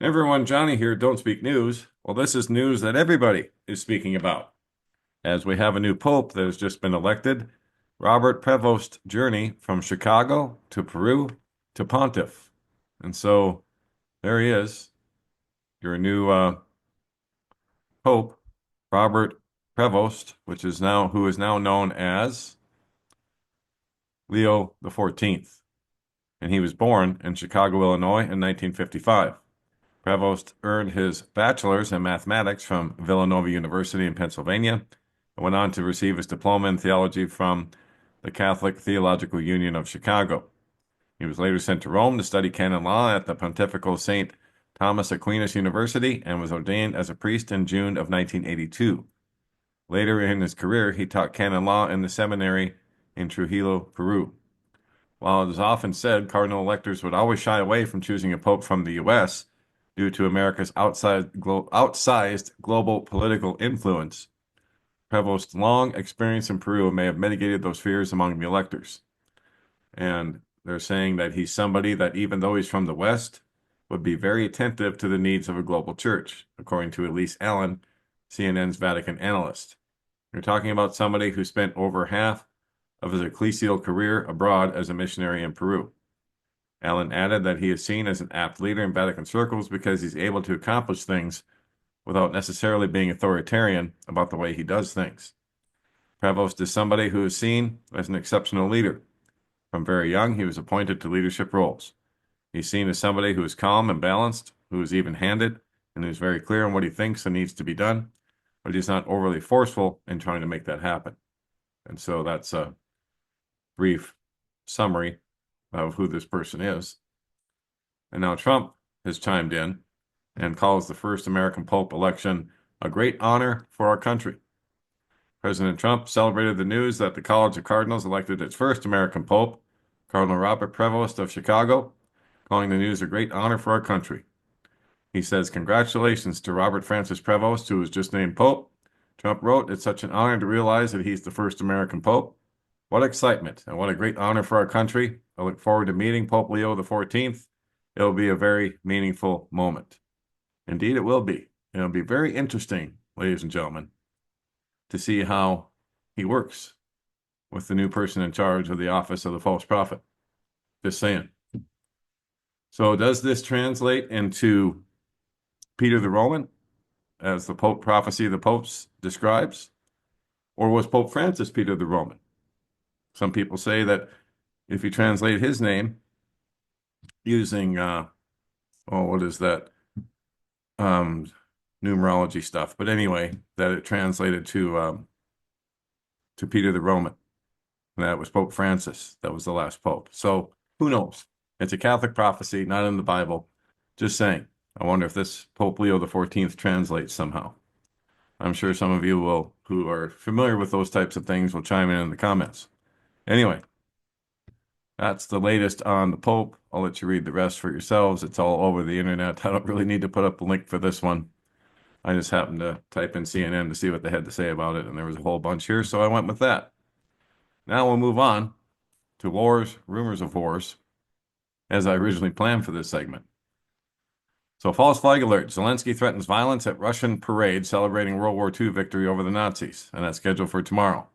Everyone, Johnny here, Don't Speak News. Well, this is news that everybody is speaking about, as we have a new pope that has just been elected, Robert Prevost's journey from Chicago to Peru to Pontiff. And so there he is, your new pope, Robert Prevost, who is now known as Leo the 14th. And he was born in Chicago, Illinois in 1955. Prevost earned his bachelor's in mathematics from Villanova University in Pennsylvania and went on to receive his diploma in theology from the Catholic Theological Union of Chicago. He was later sent to Rome to study canon law at the Pontifical St. Thomas Aquinas University and was ordained as a priest in June of 1982. Later in his career, he taught canon law in the seminary in Trujillo, Peru. While it is often said cardinal electors would always shy away from choosing a pope from the U.S., due to America's outsized global political influence, Prevost's long experience in Peru may have mitigated those fears among the electors. And they're saying that he's somebody that, even though he's from the West, would be very attentive to the needs of a global church, according to Elise Allen, CNN's Vatican analyst. You're talking about somebody who spent over half of his ecclesial career abroad as a missionary in Peru. Allen added that he is seen as an apt leader in Vatican circles because he's able to accomplish things without necessarily being authoritarian about the way he does things. Prevost is somebody who is seen as an exceptional leader. From very young, he was appointed to leadership roles. He's seen as somebody who is calm and balanced, who is even-handed, and who's very clear on what he thinks and needs to be done, but he's not overly forceful in trying to make that happen. And so that's a brief summary of who this person is. And now Trump has chimed in and calls the first American Pope election a great honor for our country. President Trump celebrated the news that the College of Cardinals elected its first American Pope, Cardinal Robert Prevost of Chicago, calling the news a great honor for our country. He says, "Congratulations to Robert Francis Prevost, who was just named Pope." Trump wrote, "It's such an honor to realize that he's the first American Pope. What excitement and what a great honor for our country. I look forward to meeting Pope Leo XIV. It will be a very meaningful moment." Indeed, it will be. It'll be very interesting, ladies and gentlemen, to see how he works with the new person in charge of the office of the false prophet. Just saying. So does this translate into Peter the Roman, as the Pope prophecy of the popes describes? Or was Pope Francis Peter the Roman? Some people say that if you translate his name using, what is that? Numerology stuff. But anyway, that it translated to Peter the Roman. And that was Pope Francis. That was the last pope. So who knows? It's a Catholic prophecy, not in the Bible. Just saying. I wonder if this Pope Leo XIV translates somehow. I'm sure some of you who are familiar with those types of things will chime in the comments. Anyway, that's the latest on the Pope. I'll let you read the rest for yourselves. It's all over the internet. I don't really need to put up a link for this one. I just happened to type in CNN to see what they had to say about it, and there was a whole bunch here, so I went with that. Now we'll move on to wars, rumors of wars, as I originally planned for this segment. So, false flag alert. Zelensky threatens violence at Russian parade celebrating World War II victory over the Nazis, and that's scheduled for tomorrow.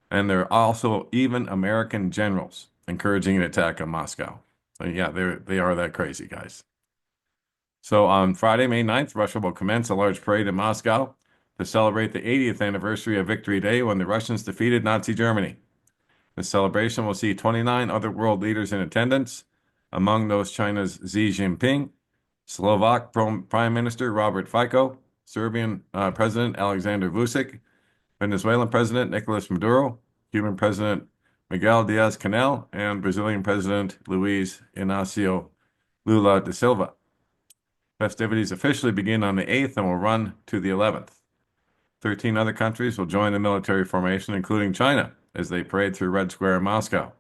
And there are also even American generals encouraging an attack on Moscow. So yeah, they are that crazy, guys. So on Friday, May 9th, Russia will commence a large parade in Moscow to celebrate the 80th anniversary of Victory Day when the Russians defeated Nazi Germany. The celebration will see 29 other world leaders in attendance, among those China's Xi Jinping, Slovak Prime Minister Robert Fico, Serbian President Alexander Vučić, Venezuelan President Nicolas Maduro, Cuban President Miguel Diaz-Canel, and Brazilian President Luiz Inácio Lula da Silva. Festivities officially begin on the 8th and will run to the 11th. 13 other countries will join the military formation, including China, as they parade through Red Square in Moscow.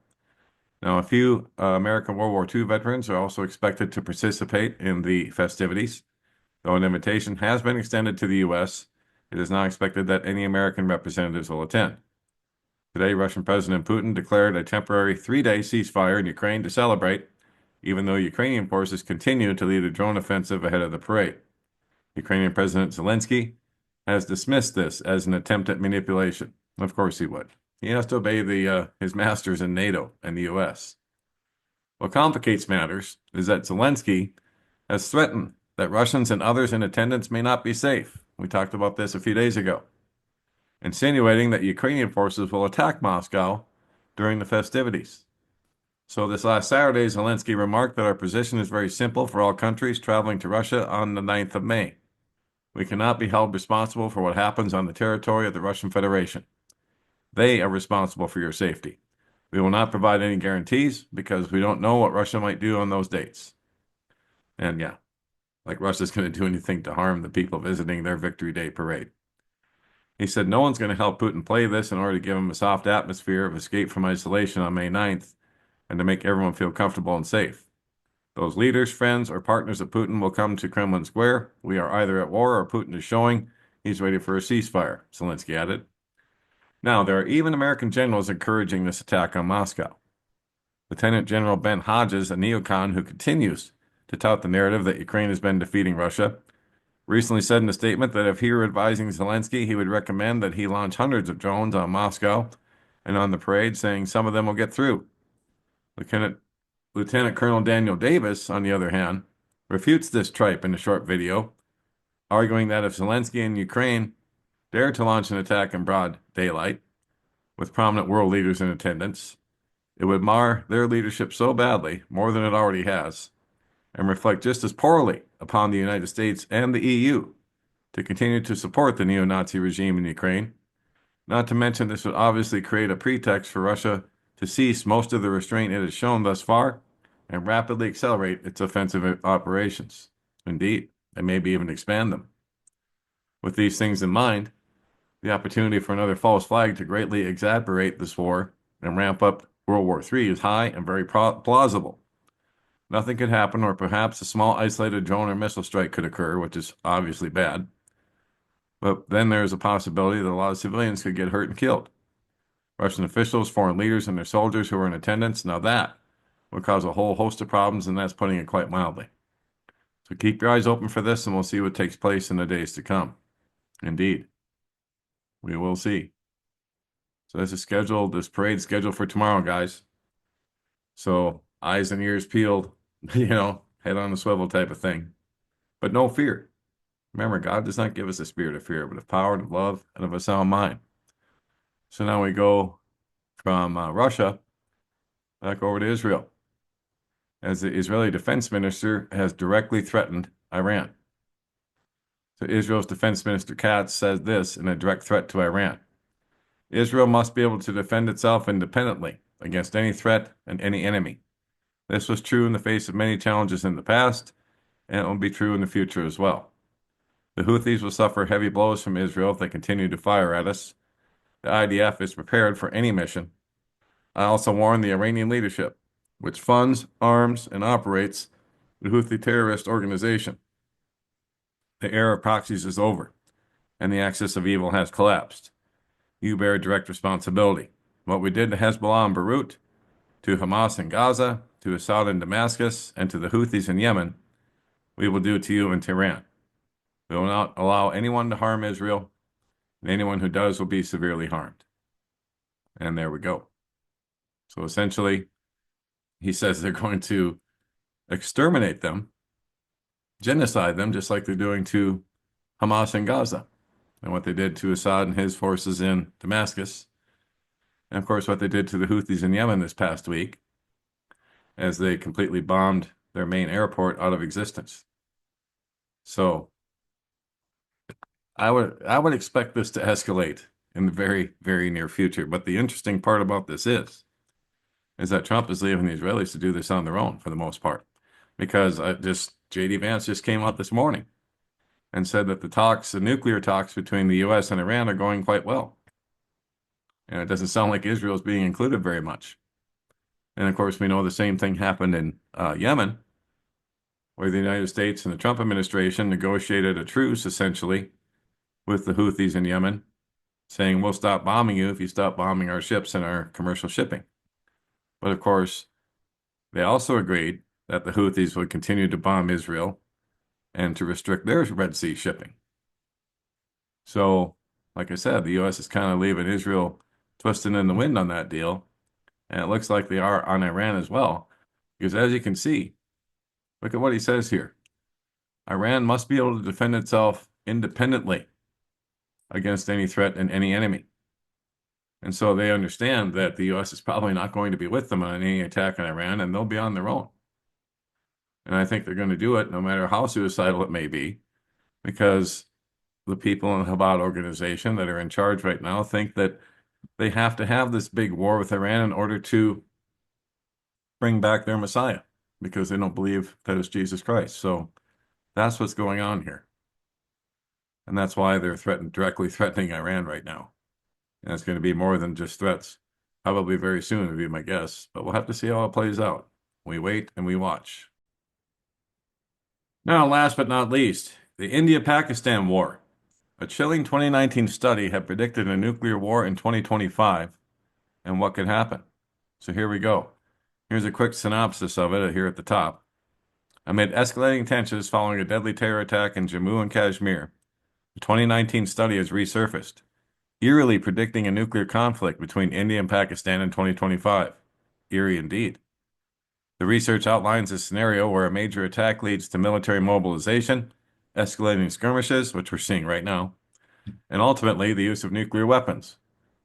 Now, a few American World War II veterans are also expected to participate in the festivities. Though an invitation has been extended to the U.S., it is not expected that any American representatives will attend. Today, Russian President Putin declared a temporary 3-day ceasefire in Ukraine to celebrate, even though Ukrainian forces continue to lead a drone offensive ahead of the parade. Ukrainian President Zelensky has dismissed this as an attempt at manipulation. Of course he would. He has to obey his masters in NATO and the U.S. What complicates matters is that Zelensky has threatened that Russians and others in attendance may not be safe. We talked about this a few days ago, insinuating that Ukrainian forces will attack Moscow during the festivities. So this last Saturday, Zelensky remarked that our position is very simple for all countries traveling to Russia on the 9th of May. We cannot be held responsible for what happens on the territory of the Russian Federation. They are responsible for your safety. We will not provide any guarantees because we don't know what Russia might do on those dates. And yeah, like Russia's going to do anything to harm the people visiting their Victory Day parade. He said no one's going to help Putin play this in order to give him a soft atmosphere of escape from isolation on May 9th and to make everyone feel comfortable and safe. Those leaders, friends, or partners of Putin will come to Kremlin Square. We are either at war or Putin is showing he's ready for a ceasefire, Zelensky added. Now, there are even American generals encouraging this attack on Moscow. Lieutenant General Ben Hodges, a neocon who continues to tout the narrative that Ukraine has been defeating Russia, recently said in a statement that if he were advising Zelensky, he would recommend that he launch hundreds of drones on Moscow and on the parade, saying some of them will get through. Lieutenant Colonel Daniel Davis, on the other hand, refutes this tripe in a short video, arguing that if Zelensky and Ukraine dare to launch an attack in broad daylight, with prominent world leaders in attendance, it would mar their leadership so badly, more than it already has, and reflect just as poorly upon the United States and the EU to continue to support the neo-Nazi regime in Ukraine. Not to mention, this would obviously create a pretext for Russia to cease most of the restraint it has shown thus far and rapidly accelerate its offensive operations. Indeed, and maybe even expand them. With these things in mind, the opportunity for another false flag to greatly exacerbate this war and ramp up World War III is high and very plausible. Nothing could happen, or perhaps a small isolated drone or missile strike could occur, which is obviously bad. But then there is a possibility that a lot of civilians could get hurt and killed. Russian officials, foreign leaders, and their soldiers who are in attendance, now that would cause a whole host of problems, and that's putting it quite mildly. So keep your eyes open for this, and we'll see what takes place in the days to come. Indeed, we will see. So this parade's scheduled for tomorrow, guys. So eyes and ears peeled, head on a swivel type of thing. But no fear. Remember, God does not give us a spirit of fear, but of power, and of love, and of a sound mind. So now we go from Russia back over to Israel, as the Israeli defense minister has directly threatened Iran. So Israel's defense minister Katz says this in a direct threat to Iran. Israel must be able to defend itself independently against any threat and any enemy. This was true in the face of many challenges in the past, and it will be true in the future as well. The Houthis will suffer heavy blows from Israel if they continue to fire at us. The IDF is prepared for any mission. I also warn the Iranian leadership, which funds, arms, and operates the Houthi terrorist organization. The era of proxies is over, and the axis of evil has collapsed. You bear direct responsibility. What we did to Hezbollah in Beirut, to Hamas in Gaza, to Assad in Damascus, and to the Houthis in Yemen, we will do to you in Tehran. We will not allow anyone to harm Israel, and anyone who does will be severely harmed. And there we go. So essentially, he says they're going to exterminate them, genocide them, just like they're doing to Hamas in Gaza, and what they did to Assad and his forces in Damascus, and of course what they did to the Houthis in Yemen this past week, as they completely bombed their main airport out of existence. So I would expect this to escalate in the very, very near future. But the interesting part about this is that Trump is leaving the Israelis to do this on their own for the most part, because J.D. Vance just came out this morning and said that the nuclear talks between the U.S. and Iran are going quite well. And it doesn't sound like Israel is being included very much. And of course, we know the same thing happened in Yemen, where the United States and the Trump administration negotiated a truce, essentially, with the Houthis in Yemen, saying, we'll stop bombing you if you stop bombing our ships and our commercial shipping. But of course, they also agreed that the Houthis would continue to bomb Israel and to restrict their Red Sea shipping. So, like I said, the U.S. is kind of leaving Israel twisting in the wind on that deal. And it looks like they are on Iran as well. Because as you can see, look at what he says here. Iran must be able to defend itself independently against any threat and any enemy. And so they understand that the U.S. is probably not going to be with them on any attack on Iran, and they'll be on their own. And I think they're going to do it no matter how suicidal it may be, because the people in the Chabad organization that are in charge right now think that they have to have this big war with Iran in order to bring back their Messiah, because they don't believe that it's Jesus Christ. So that's what's going on here. And that's why they're directly threatening Iran right now. And it's going to be more than just threats. Probably very soon would be my guess. But we'll have to see how it plays out. We wait and we watch. Now, last but not least, the India-Pakistan war. A chilling 2019 study had predicted a nuclear war in 2025 and what could happen. So here we go. Here's a quick synopsis of it here at the top. Amid escalating tensions following a deadly terror attack in Jammu and Kashmir, the 2019 study has resurfaced, eerily predicting a nuclear conflict between India and Pakistan in 2025. Eerie indeed. The research outlines a scenario where a major attack leads to military mobilization, escalating skirmishes, which we're seeing right now, and ultimately the use of nuclear weapons,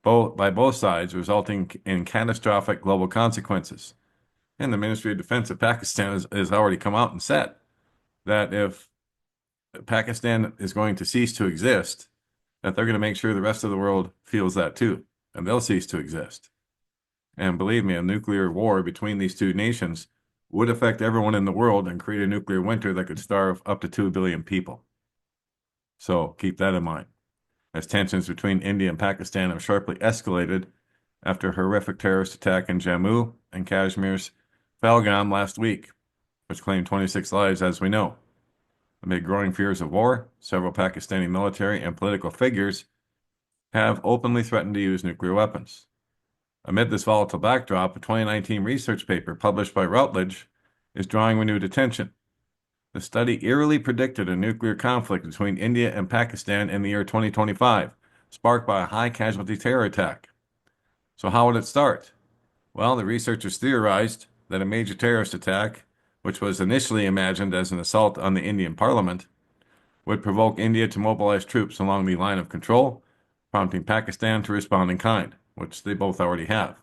by both sides, resulting in catastrophic global consequences. And the Ministry of Defense of Pakistan has already come out and said that if Pakistan is going to cease to exist, that they're going to make sure the rest of the world feels that too, and they'll cease to exist. And believe me, a nuclear war between these two nations would affect everyone in the world and create a nuclear winter that could starve up to 2 billion people. So keep that in mind, as tensions between India and Pakistan have sharply escalated after a horrific terrorist attack in Jammu and Kashmir's Pahalgam last week, which claimed 26 lives, as we know. Amid growing fears of war, several Pakistani military and political figures have openly threatened to use nuclear weapons. Amid this volatile backdrop, a 2019 research paper published by Routledge is drawing renewed attention. The study eerily predicted a nuclear conflict between India and Pakistan in the year 2025, sparked by a high-casualty terror attack. So how would it start? Well, the researchers theorized that a major terrorist attack, which was initially imagined as an assault on the Indian parliament, would provoke India to mobilize troops along the line of control, prompting Pakistan to respond in kind, which they both already have.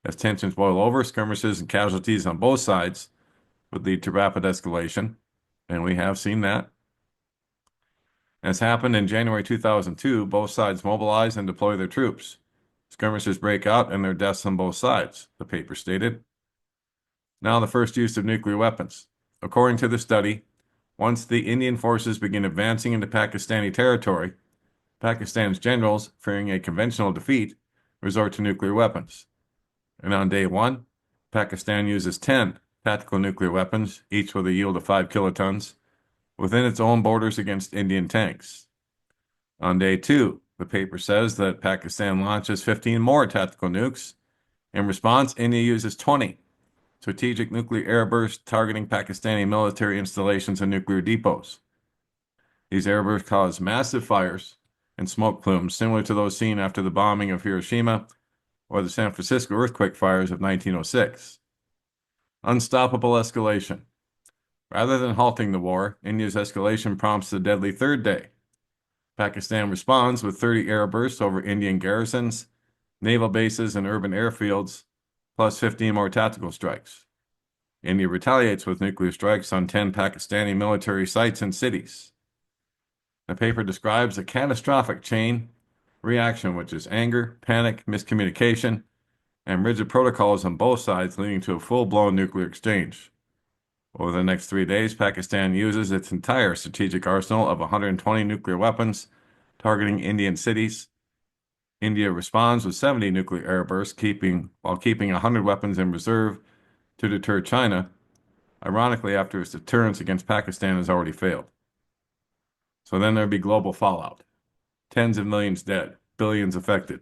As tensions boil over, skirmishes and casualties on both sides would lead to rapid escalation, and we have seen that. As happened in January 2002, both sides mobilize and deploy their troops. Skirmishes break out and there are deaths on both sides, the paper stated. Now the first use of nuclear weapons. According to the study, once the Indian forces begin advancing into Pakistani territory, Pakistan's generals, fearing a conventional defeat, resort to nuclear weapons. And on day one, Pakistan uses 10 tactical nuclear weapons, each with a yield of 5 kilotons, within its own borders against Indian tanks. On day two, the paper says that Pakistan launches 15 more tactical nukes. In response, India uses 20 strategic nuclear airbursts targeting Pakistani military installations and nuclear depots. These airbursts cause massive fires and smoke plumes similar to those seen after the bombing of Hiroshima or the San Francisco earthquake fires of 1906. Unstoppable escalation. Rather than halting the war, India's escalation prompts the deadly third day. Pakistan responds with 30 airbursts over Indian garrisons, naval bases, and urban airfields, plus 15 more tactical strikes. India retaliates with nuclear strikes on 10 Pakistani military sites and cities. The paper describes a catastrophic chain reaction, which is anger, panic, miscommunication, and rigid protocols on both sides, leading to a full-blown nuclear exchange. Over the next 3 days, Pakistan uses its entire strategic arsenal of 120 nuclear weapons targeting Indian cities. India responds with 70 nuclear airbursts, while keeping 100 weapons in reserve to deter China, ironically after its deterrence against Pakistan has already failed. So then there'd be global fallout. Tens of millions dead, billions affected.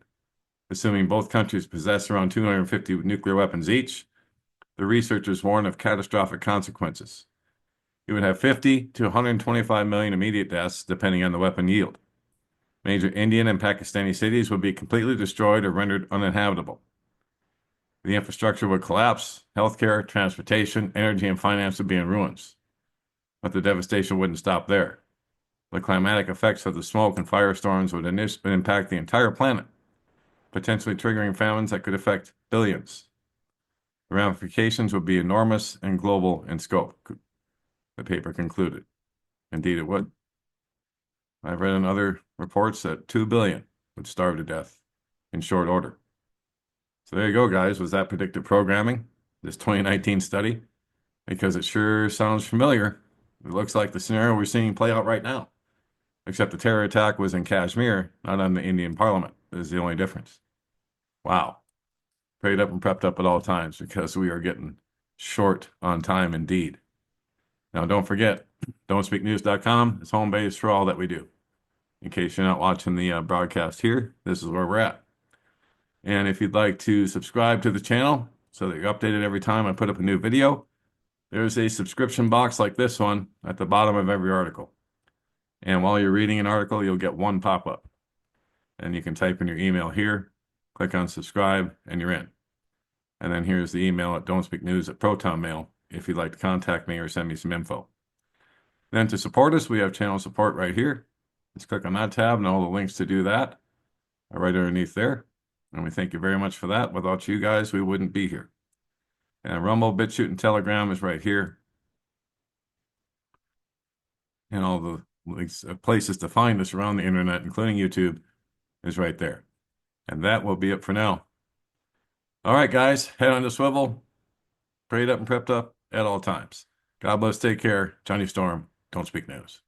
Assuming both countries possess around 250 nuclear weapons each, The researchers warn of catastrophic consequences. You would have 50 to 125 million immediate deaths, depending on the weapon yield. Major Indian and Pakistani cities would be completely destroyed or rendered uninhabitable. The infrastructure would collapse, healthcare, transportation, energy, and finance would be in ruins. But the devastation wouldn't stop there. The climatic effects of the smoke and firestorms would impact the entire planet, potentially triggering famines that could affect billions. The ramifications would be enormous and global in scope, the paper concluded. Indeed, it would. I've read in other reports that 2 billion would starve to death in short order. So there you go, guys. Was that predictive programming, this 2019 study? Because it sure sounds familiar. It looks like the scenario we're seeing play out right now. Except the terror attack was in Kashmir, not on the Indian Parliament. This is the only difference. Wow. Prayed up and prepped up at all times because we are getting short on time indeed. Now, don't forget, don'tspeaknews.com is home base for all that we do. In case you're not watching the broadcast here, this is where we're at. And if you'd like to subscribe to the channel so that you're updated every time I put up a new video, there's a subscription box like this one at the bottom of every article. And while you're reading an article, you'll get one pop-up. And you can type in your email here, click on subscribe, and you're in. And then here's the email at don'tspeaknews@protonmail if you'd like to contact me or send me some info. Then to support us, we have channel support right here. Just click on that tab and all the links to do that are right underneath there. And we thank you very much for that. Without you guys, we wouldn't be here. And Rumble, BitChute, and Telegram is right here. And all the links, places to find us around the internet, including YouTube, is right there. And that will be it for now. All right, guys, head on the swivel. Prayed up and prepped up at all times. God bless, take care. Johnny Storm, Don't Speak News.